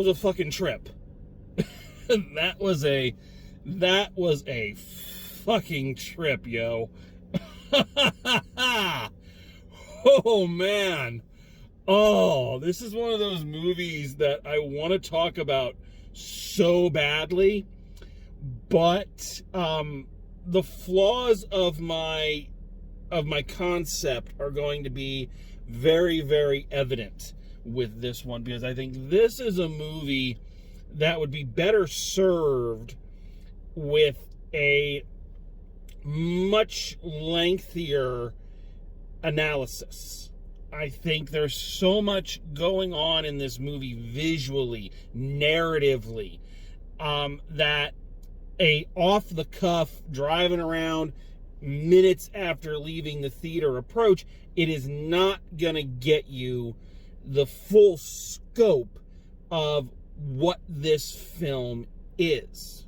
was a fucking trip. That was a fucking trip, yo. Oh, man. Oh, this is one of those movies that I want to talk about so badly, but the flaws of my concept are going to be very, very evident with this one, because I think this is a movie that would be better served with a much lengthier analysis. I think there's so much going on in this movie visually, narratively, that a off-the-cuff, driving around minutes after leaving the theater approach, it is not going to get you the full scope of what this film is.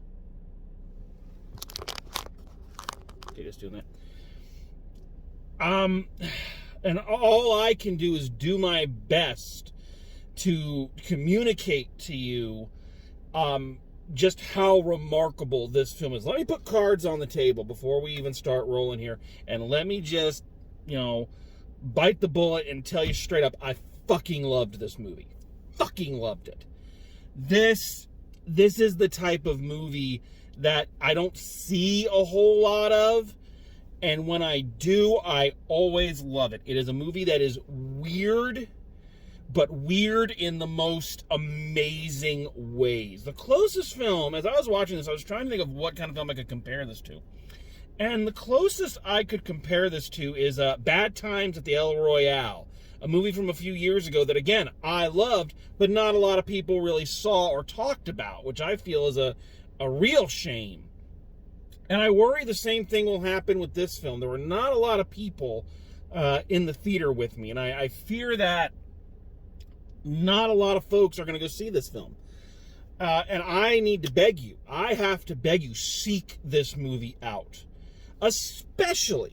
Okay, just doing that. And all I can do is do my best to communicate to you just how remarkable this film is. Let me put cards on the table before we even start rolling here, and let me just, bite the bullet and tell you straight up, I fucking loved this movie. Fucking loved it. This is the type of movie that I don't see a whole lot of, and when I do, I always love it. It is a movie that is weird, but weird in the most amazing ways. The closest film, as I was watching this, I was trying to think of what kind of film I could compare this to. And the closest I could compare this to is Bad Times at the El Royale, a movie from a few years ago that, again, I loved, but not a lot of people really saw or talked about, which I feel is a real shame. And I worry the same thing will happen with this film. There were not a lot of people in the theater with me, and I fear that not a lot of folks are going to go see this film. And I need to beg you, I have to beg you, seek this movie out. Especially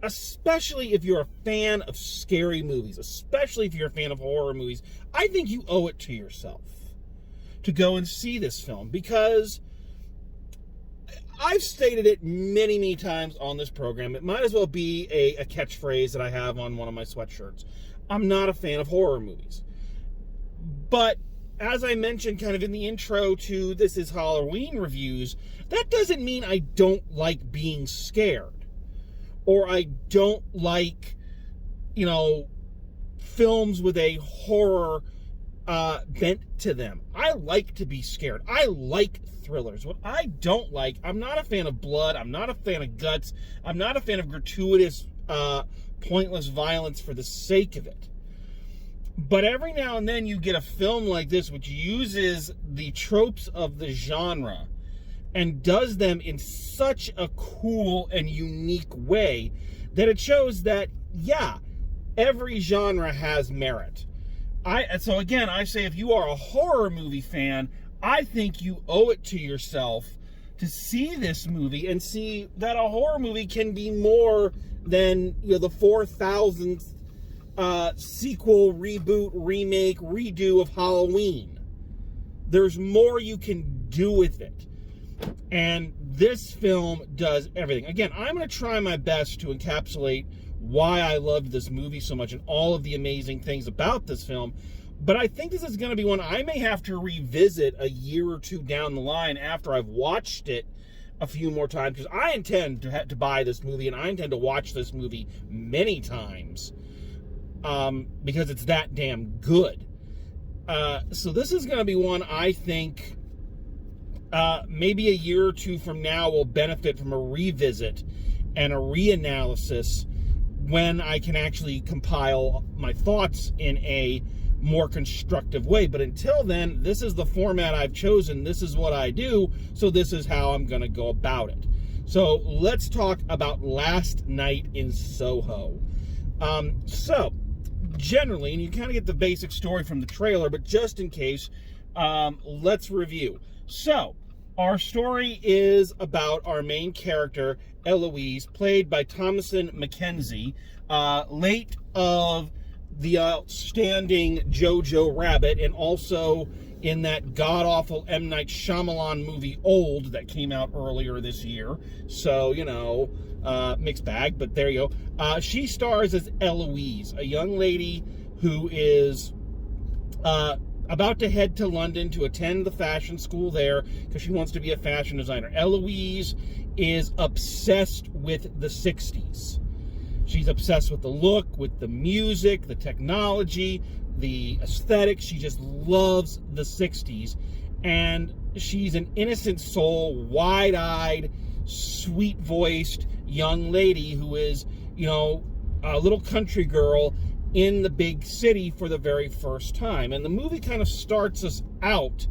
if you're a fan of scary movies, especially if you're a fan of horror movies. I think you owe it to yourself to go and see this film, because I've stated it many, many times on this program. It might as well be a catchphrase that I have on one of my sweatshirts. I'm not a fan of horror movies. But as I mentioned kind of in the intro to This Is Halloween reviews, that doesn't mean I don't like being scared, or I don't like, films with a horror bent to them. I like to be scared. I like thrillers. What I don't like, I'm not a fan of blood. I'm not a fan of guts. I'm not a fan of gratuitous, pointless violence for the sake of it. But every now and then you get a film like this which uses the tropes of the genre and does them in such a cool and unique way that it shows that, yeah, every genre has merit. So again, I say, if you are a horror movie fan, I think you owe it to yourself to see this movie and see that a horror movie can be more than the 4,000th sequel, reboot, remake, redo of Halloween. There's more you can do with it. And this film does everything. Again, I'm going to try my best to encapsulate why I loved this movie so much and all of the amazing things about this film. But I think this is going to be one I may have to revisit a year or two down the line after I've watched it a few more times, because I intend to buy this movie, and I intend to watch this movie many times, because it's that damn good. So this is going to be one I think maybe a year or two from now will benefit from a revisit and a reanalysis when I can actually compile my thoughts in a more constructive way. But until then, this is the format I've chosen. This is what I do. So this is how I'm going to go about it. So let's talk about Last Night in Soho. So generally, and you kind of get the basic story from the trailer, but just in case, let's review. So our story is about our main character, Eloise, played by Thomasin, Mackenzie, late of the outstanding Jojo Rabbit, and also in that god-awful M. Night Shyamalan movie Old that came out earlier this year. So, mixed bag, but there you go. She stars as Eloise, a young lady who is about to head to London to attend the fashion school there because she wants to be a fashion designer. Eloise is obsessed with the 60s. She's obsessed with the look, with the music, the technology, the aesthetic. She just loves the 60s. And she's an innocent soul, wide-eyed, sweet-voiced young lady who is, a little country girl in the big city for the very first time. And the movie kind of starts us out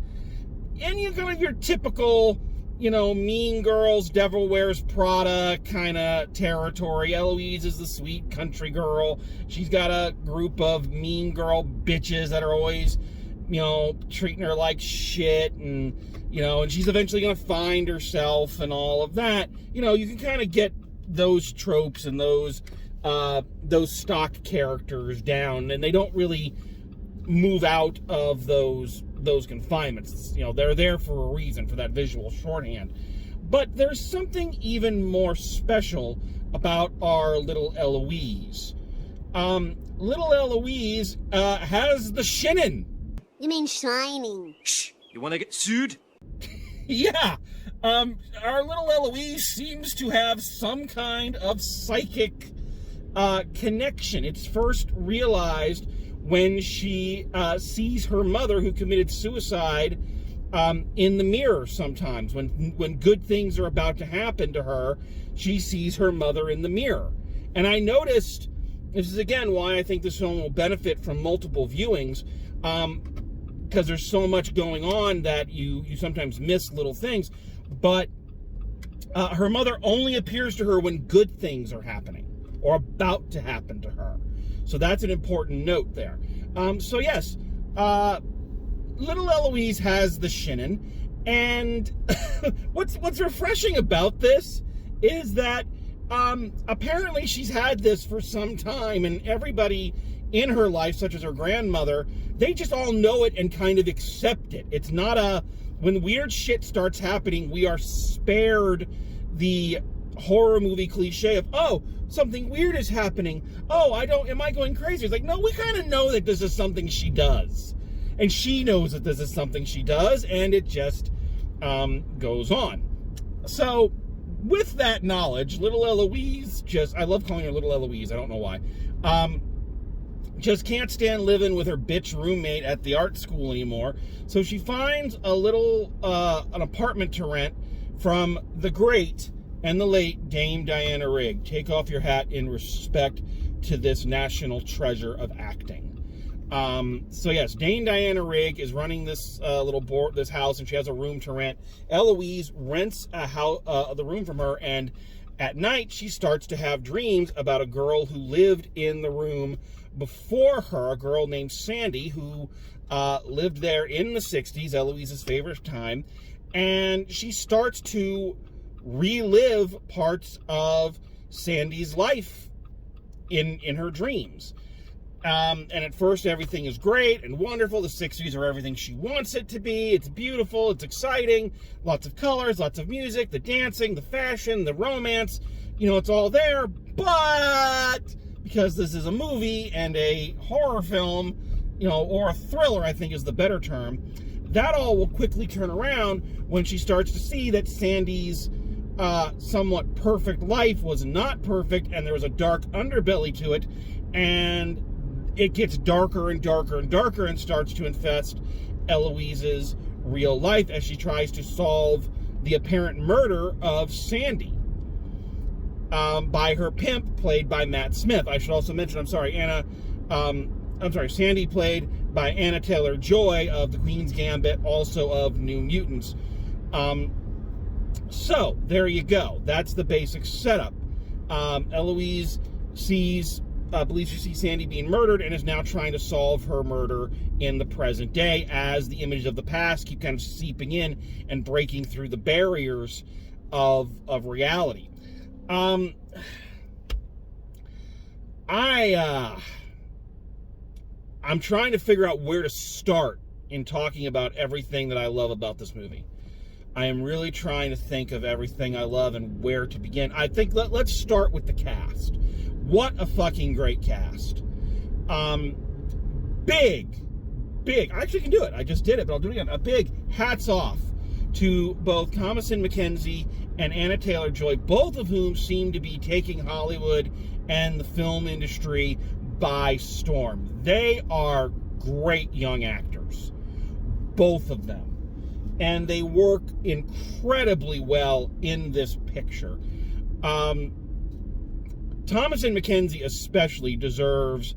in your typical, Mean Girls, Devil Wears Prada kind of territory. Eloise is the sweet country girl. She's got a group of mean girl bitches that are always, treating her like shit, and, and she's eventually going to find herself and all of that. You can kind of get those tropes and those stock characters down, and they don't really move out of those confinements. They're there for a reason, for that visual shorthand. But there's something even more special about our little Eloise. Little Eloise has the Shinnon. You mean shining? Shh! You want to get sued? Yeah. Our little Eloise seems to have some kind of psychic connection. It's first realized when she sees her mother, who committed suicide, in the mirror sometimes. When good things are about to happen to her, she sees her mother in the mirror. And I noticed, this is again why I think this film will benefit from multiple viewings, because there's so much going on that you sometimes miss little things. But her mother only appears to her when good things are happening or about to happen to her. So that's an important note there. So yes, little Eloise has the Shinnon, and what's refreshing about this is that apparently she's had this for some time, and everybody in her life, such as her grandmother, they just all know it and kind of accept it. It's not when weird shit starts happening, we are spared the horror movie cliche of, oh, something weird is happening. Oh, am I going crazy? It's like, no, we kind of know that this is something she does. And she knows that this is something she does, and it just goes on. So, with that knowledge, little Eloise I love calling her little Eloise, I don't know why, just can't stand living with her bitch roommate at the art school anymore. So she finds an apartment to rent from the great and the late Dame Diana Rigg. Take off your hat in respect to this national treasure of acting. So yes, Dame Diana Rigg is running this this house, and she has a room to rent. Eloise rents the room from her, and at night she starts to have dreams about a girl who lived in the room before her, a girl named Sandy, who lived there in the 60s, Eloise's favorite time, and she starts to relive parts of Sandy's life in her dreams. And at first everything is great and wonderful. The 60s are everything she wants it to be. It's beautiful, it's exciting, lots of colors, lots of music, the dancing, the fashion, the romance, it's all there. But because this is a movie and a horror film, or a thriller, I think is the better term, that all will quickly turn around when she starts to see that Sandy's somewhat perfect life was not perfect, and there was a dark underbelly to it, and it gets darker and darker and darker and starts to infest Eloise's real life as she tries to solve the apparent murder of Sandy by her pimp, played by Matt Smith. I should also mention, Sandy played by Anna Taylor-Joy of The Queen's Gambit, also of New Mutants. So, there you go. That's the basic setup. Eloise believes she sees Sandy being murdered and is now trying to solve her murder in the present day as the images of the past keep kind of seeping in and breaking through the barriers of reality. I'm trying to figure out where to start in talking about everything that I love about this movie. I am really trying to think of everything I love and where to begin. I think let's start with the cast. What a fucking great cast. Big. I actually can do it. I just did it, but I'll do it again. A big hats off to both Thomasin, Mackenzie, and Anya Taylor-Joy, both of whom seem to be taking Hollywood and the film industry by storm. They are great young actors, both of them. And they work incredibly well in this picture. Thomasin Mackenzie especially deserves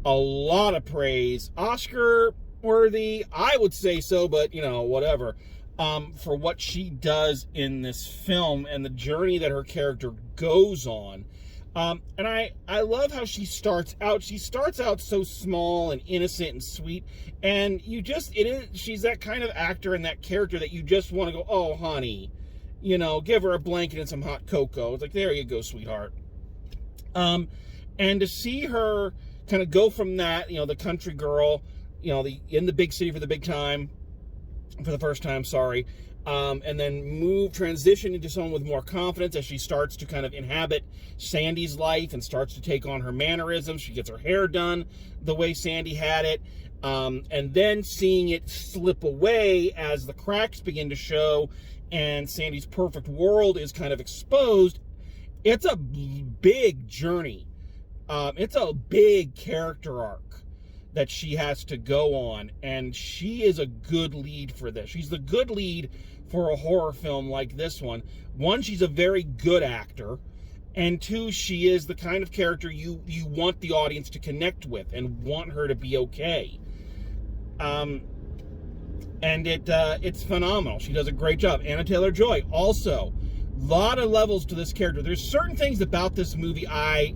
a lot of praise. Oscar worthy, I would say so, but whatever. For what she does in this film and the journey that her character goes on. And I love how she starts out. She starts out so small and innocent and sweet, and she's that kind of actor and that character that you just want to go, oh, honey, give her a blanket and some hot cocoa. It's like, there you go, sweetheart. And to see her kind of go from that, the country girl, in the big city for the first time, and then transition into someone with more confidence as she starts to kind of inhabit Sandy's life and starts to take on her mannerisms. She gets her hair done the way Sandy had it, and then seeing it slip away as the cracks begin to show and Sandy's perfect world is kind of exposed. It's a big journey. It's a big character arc that she has to go on, and she is a good lead for this. She's the good lead for a horror film like this one. One, she's a very good actor, and two, she is the kind of character you want the audience to connect with and want her to be okay. And it's phenomenal. She does a great job. Anya Taylor-Joy, also, a lot of levels to this character. There's certain things about this movie I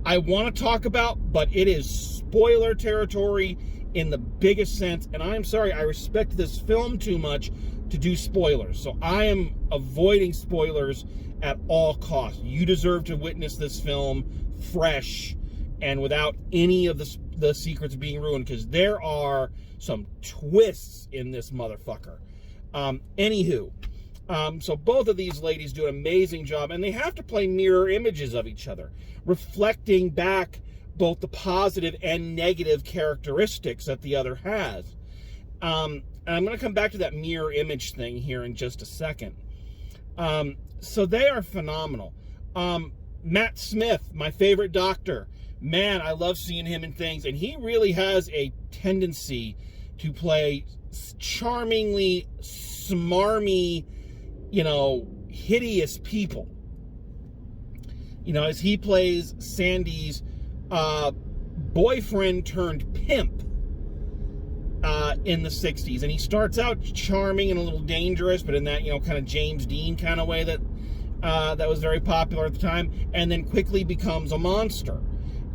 want to talk about, but it is spoiler territory in the biggest sense, and I'm sorry, I respect this film too much to do spoilers, so I am avoiding spoilers at all costs. You deserve to witness this film fresh and without any of the secrets being ruined, because there are some twists in this motherfucker. Anywho, so both of these ladies do an amazing job, and they have to play mirror images of each other, reflecting back both the positive and negative characteristics that the other has. And I'm going to come back to that mirror image thing here in just a second. So they are phenomenal. Matt Smith, my favorite doctor. Man, I love seeing him in things, and he really has a tendency to play charmingly smarmy, hideous people. As he plays Sandy's boyfriend turned pimp in the 60s. And he starts out charming and a little dangerous, but in that, kind of James Dean kind of way that was very popular at the time, and then quickly becomes a monster.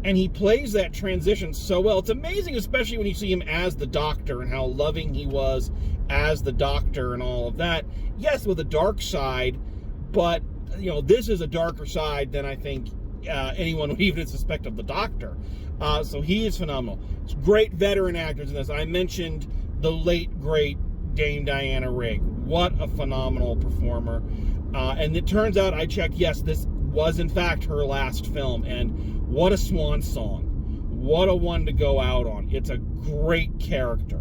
And he plays that transition so well. It's amazing, especially when you see him as the Doctor and how loving he was as the Doctor and all of that. Yes, with a dark side, but, this is a darker side than I think anyone would even suspect of the Doctor. So he is phenomenal. It's great veteran actors in this. I mentioned the late, great Dame Diana Rigg. What a phenomenal performer. And it turns out, I checked, yes, this was in fact her last film, and what a swan song. What a one to go out on. It's a great character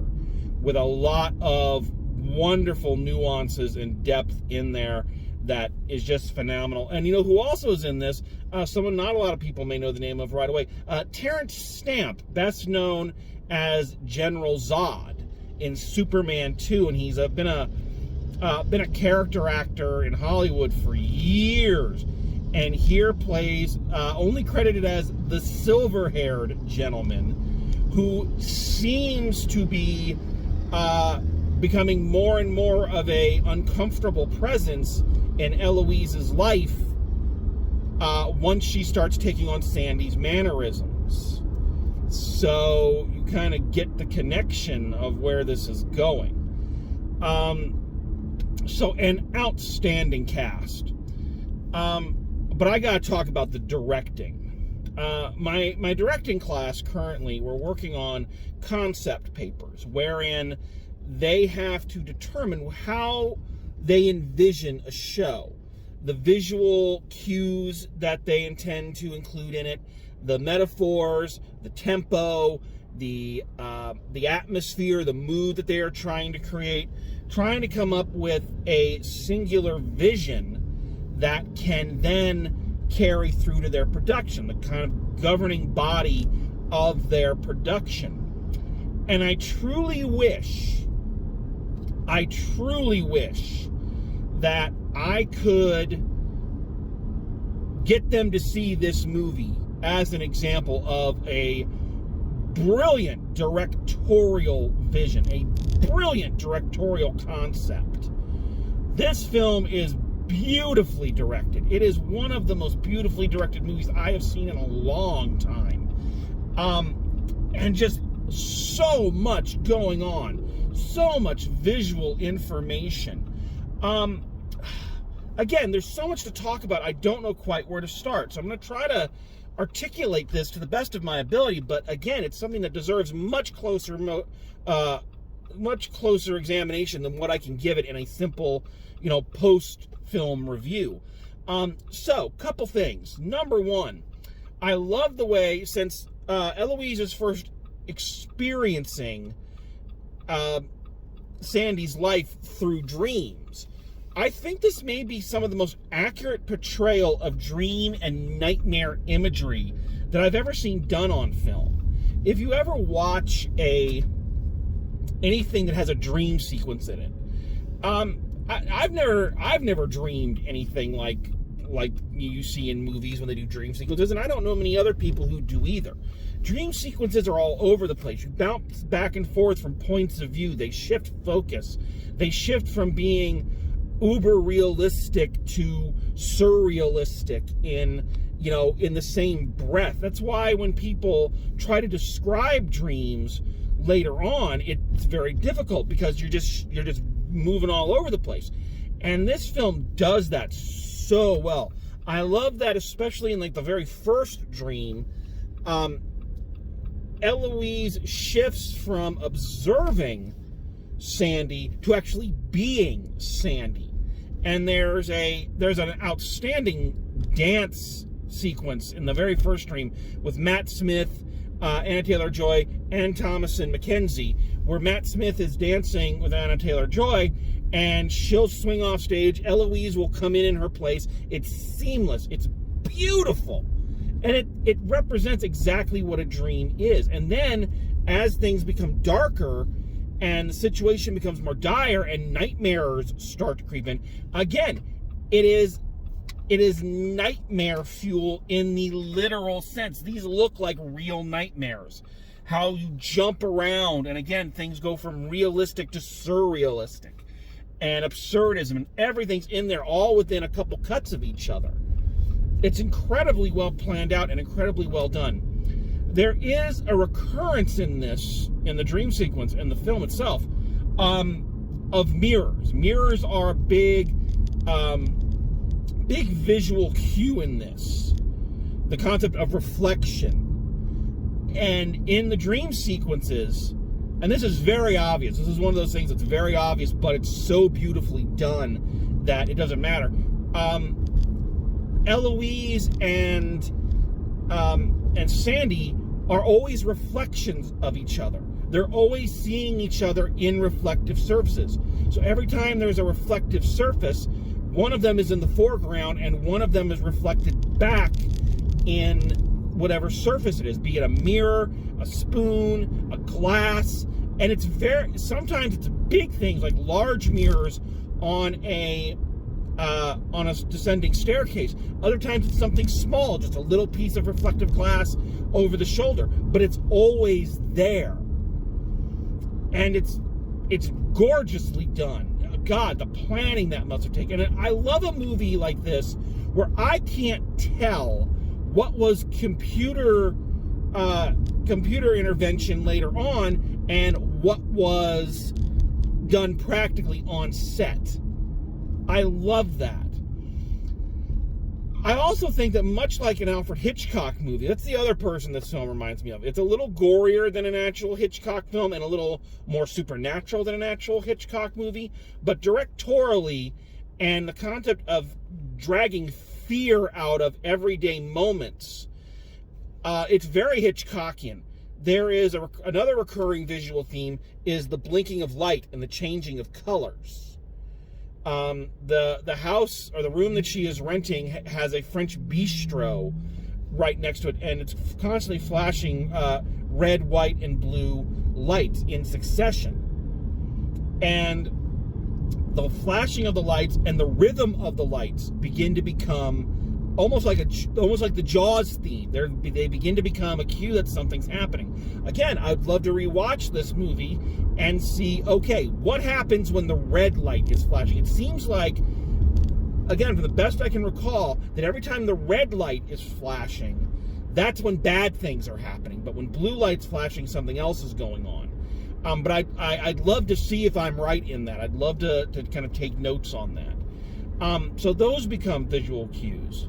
with a lot of wonderful nuances and depth in there that is just phenomenal. And who also is in this? Someone not a lot of people may know the name of right away. Terrence Stamp, best known as General Zod in Superman 2, and he's been a character actor in Hollywood for years, and here plays only credited as the silver-haired gentleman who seems to be becoming more and more of a uncomfortable presence in Eloise's life once she starts taking on Sandy's mannerisms. So you kind of get the connection of where this is going. So an outstanding cast. But I gotta talk about the directing. My directing class currently, we're working on concept papers wherein they have to determine how they envision a show, the visual cues that they intend to include in it, the metaphors, the tempo, the atmosphere, the mood that they are trying to create, trying to come up with a singular vision that can then carry through to their production, the kind of governing body of their production. And I truly wish that I could get them to see this movie as an example of a brilliant directorial vision, a brilliant directorial concept. This film is beautifully directed. It is one of the most beautifully directed movies I have seen in a long time. And just so much going on, so much visual information. Again, there's so much to talk about, I don't know quite where to start. So I'm going to try to articulate this to the best of my ability, but again, it's something that deserves much closer examination than what I can give it in a simple, post-film review. So, couple things. Number one, I love the way, since Eloise is first experiencing Sandy's life through dreams, I think this may be some of the most accurate portrayal of dream and nightmare imagery that I've ever seen done on film. If you ever watch anything that has a dream sequence in it, I've never dreamed anything like you see in movies when they do dream sequences, and I don't know many other people who do either. Dream sequences are all over the place. You bounce back and forth from points of view. They shift focus. They shift from being uber realistic to surrealistic in the same breath. That's why when people try to describe dreams later on, it's very difficult because you're just moving all over the place. And this film does that so well. I love that, especially in the very first dream, Eloise shifts from observing Sandy to actually being Sandy. And there's an outstanding dance sequence in the very first dream with Matt Smith, Anya Taylor-Joy, and Thomasin, Mackenzie, where Matt Smith is dancing with Anya Taylor-Joy, and she'll swing off stage. Eloise will come in her place. It's seamless. It's beautiful. And it represents exactly what a dream is. And then, as things become darker, and the situation becomes more dire, and nightmares start to creep in, again, it is nightmare fuel in the literal sense. These look like real nightmares. How you jump around, and again, things go from realistic to surrealistic, and absurdism, and everything's in there, all within a couple cuts of each other. It's incredibly well planned out and incredibly well done. There is a recurrence in the dream sequence, in the film itself, of mirrors. Mirrors are a big visual cue in this. The concept of reflection. And in the dream sequences, and this is very obvious. This is one of those things that's very obvious, but it's so beautifully done that it doesn't matter. Eloise and Sandy are always reflections of each other. They're always seeing each other in reflective surfaces. So every time there's a reflective surface, one of them is in the foreground and one of them is reflected back in whatever surface it is, be it a mirror, a spoon, a glass. And sometimes it's big things like large mirrors on a descending staircase. Other times it's something small, just a little piece of reflective glass over the shoulder, but it's always there. And it's gorgeously done. God, the planning that must have taken. And I love a movie like this where I can't tell what was computer intervention later on and what was done practically on set. I love that. I also think that much like an Alfred Hitchcock movie, that's the other person this film reminds me of. It's a little gorier than an actual Hitchcock film and a little more supernatural than an actual Hitchcock movie. But directorially, and the concept of dragging fear out of everyday moments, it's very Hitchcockian. There is another recurring visual theme is the blinking of light and the changing of colors. The house or the room that she is renting has a French bistro right next to it, and it's constantly flashing red, white, and blue lights in succession. And the flashing of the lights and the rhythm of the lights begin to become almost like the Jaws theme. They begin to become a cue that something's happening. Again, I'd love to rewatch this movie and see, okay, what happens when the red light is flashing? It seems like, again, from the best I can recall, that every time the red light is flashing, that's when bad things are happening. But when blue light's flashing, something else is going on. But I'd love to see if I'm right in that. I'd love to kind of take notes on that. So those become visual cues.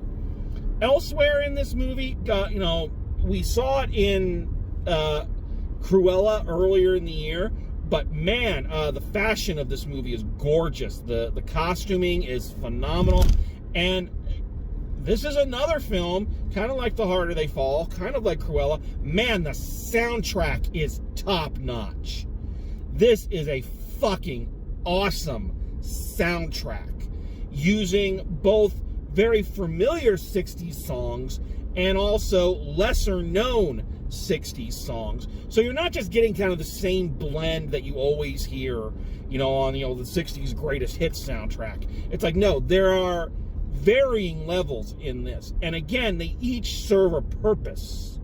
Elsewhere in this movie, we saw it in Cruella earlier in the year, but man, the fashion of this movie is gorgeous. The costuming is phenomenal, and this is another film, kind of like The Harder They Fall, kind of like Cruella. Man, the soundtrack is top-notch. This is a fucking awesome soundtrack, using both very familiar 60s songs and also lesser known 60s songs. So you're not just getting kind of the same blend that you always hear, on the 60s greatest hits soundtrack. It's like, no, there are varying levels in this. And again, they each serve a purpose.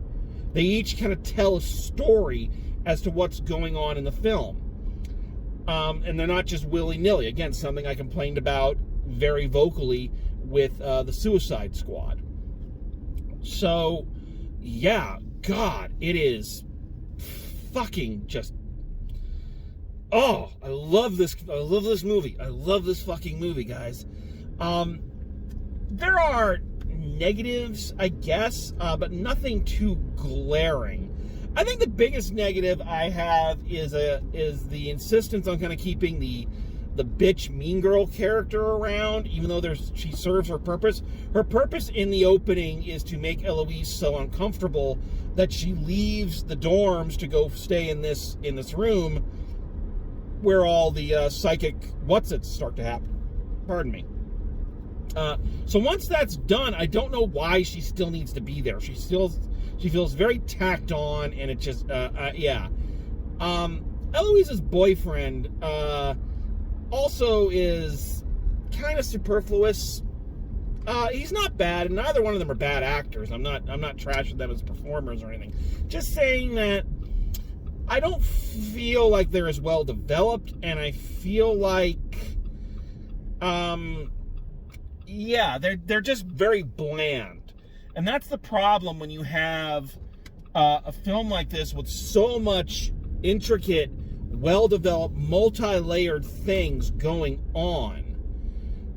They each kind of tell a story as to what's going on in the film. And they're not just willy-nilly. Again, something I complained about very vocally with the Suicide Squad. So, yeah, God, it is fucking just... Oh, I love this movie. I love this fucking movie, guys. There are negatives, I guess, but nothing too glaring. I think the biggest negative I have is the insistence on kind of keeping the bitch mean girl character around, even though she serves her purpose. Her purpose in the opening is to make Eloise so uncomfortable that she leaves the dorms to go stay in this room where all the psychic what's-its start to happen. Pardon me. So once that's done, I don't know why she still needs to be there. She feels very tacked on, and it just yeah. Eloise's boyfriend also is kind of superfluous. He's not bad, and neither one of them are bad actors. I'm not trashing them as performers or anything. Just saying that I don't feel like they're as well developed, and I feel like yeah, they're just very bland. And that's the problem when you have a film like this with so much intricate, well-developed, multi-layered things going on,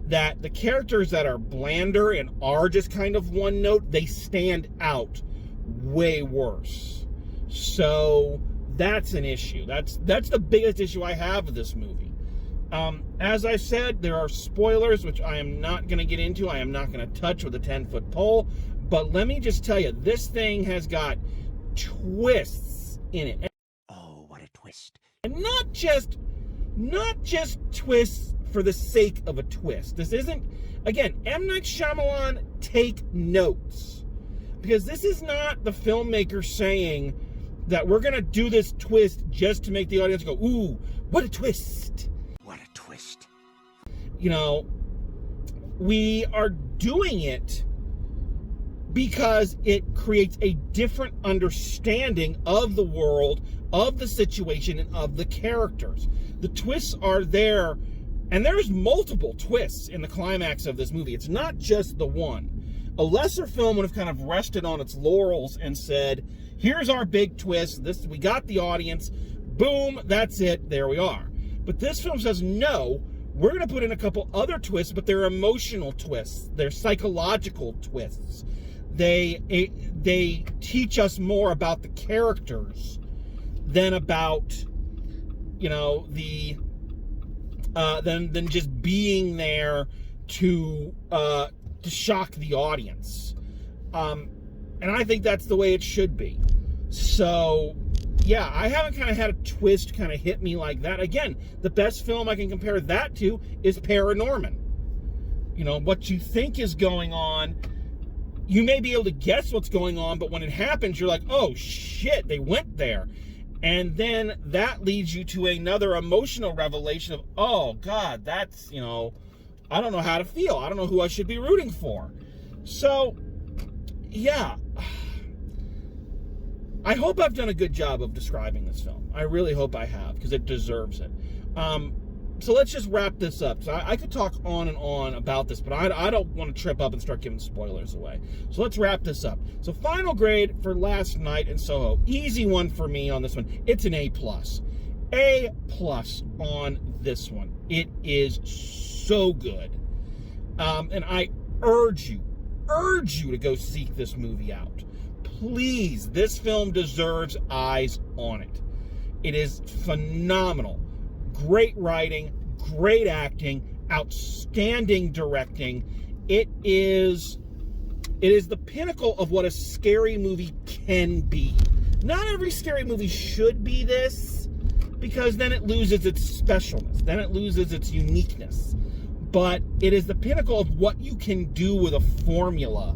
that the characters that are blander and are just kind of one note, they stand out way worse. So that's an issue. That's the biggest issue I have with this movie. As I said, there are spoilers, which I am not going to get into. I am not going to touch with a 10-foot pole. But let me just tell you, this thing has got twists in it. Oh, what a twist. And not just twists for the sake of a twist. This isn't, again, M. Night Shyamalan, take notes. Because this is not the filmmaker saying that we're going to do this twist just to make the audience go, ooh, what a twist. What a twist. We are doing it because it creates a different understanding of the world, of the situation, and of the characters. The twists are there, and there's multiple twists in the climax of this movie. It's not just the one. A lesser film would have kind of rested on its laurels and said, here's our big twist, we got the audience, boom, that's it, there we are. But this film says, no, We're going to put in a couple other twists, but they're emotional twists. They're psychological twists. They teach us more about the characters than about, you know, than just being there to shock the audience. And I think that's the way it should be. So, yeah, I haven't kind of had a twist kind of hit me like that. Again, the best film I can compare that to is Paranorman. You know, what you think is going on, you may be able to guess what's going on, but when it happens, you're like, oh, shit, they went there. And then that leads you to another emotional revelation of, oh, God, that's, you know, I don't know how to feel. I don't know who I should be rooting for. So, yeah. I hope I've done a good job of describing this film. I really hope I have, because it deserves it. So let's just wrap this up. So I could talk on and on about this, but I don't want to trip up and start giving spoilers away. So let's wrap this up. So final grade for Last Night in Soho. Easy one for me on this one. It's an A+. A+ on this one. It is so good. And I urge you to go seek this movie out. Please, this film deserves eyes on it. It is phenomenal. Great writing, great acting, outstanding directing. It is the pinnacle of what a scary movie can be. Not every scary movie should be this, because then it loses its specialness. Then it loses its uniqueness. But it is the pinnacle of what you can do with a formula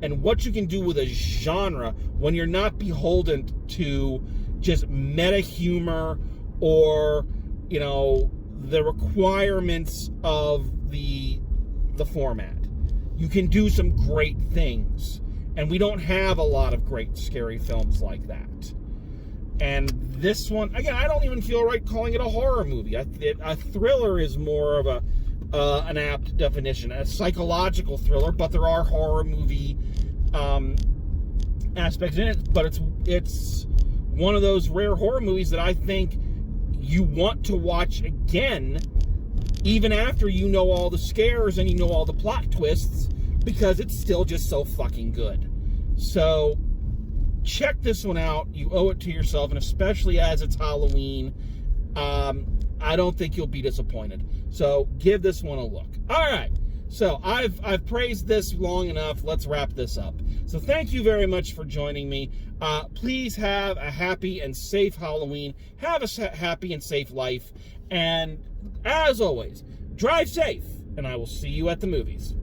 and what you can do with a genre when you're not beholden to just meta humor or, you know, the requirements of the format. You can do some great things. And we don't have a lot of great scary films like that. And this one, again, I don't even feel right calling it a horror movie. A thriller is more of an apt definition. A psychological thriller, but there are horror movie aspects in it. But it's one of those rare horror movies that I think you want to watch again, even after you know all the scares and you know all the plot twists, because it's still just so fucking good. So check this one out. You owe it to yourself, and especially as it's Halloween, I don't think you'll be disappointed. So give this one a look. All right. So I've praised this long enough. Let's wrap this up. So thank you very much for joining me. Please have a happy and safe Halloween. Have a happy and safe life. And as always, drive safe, and I will see you at the movies.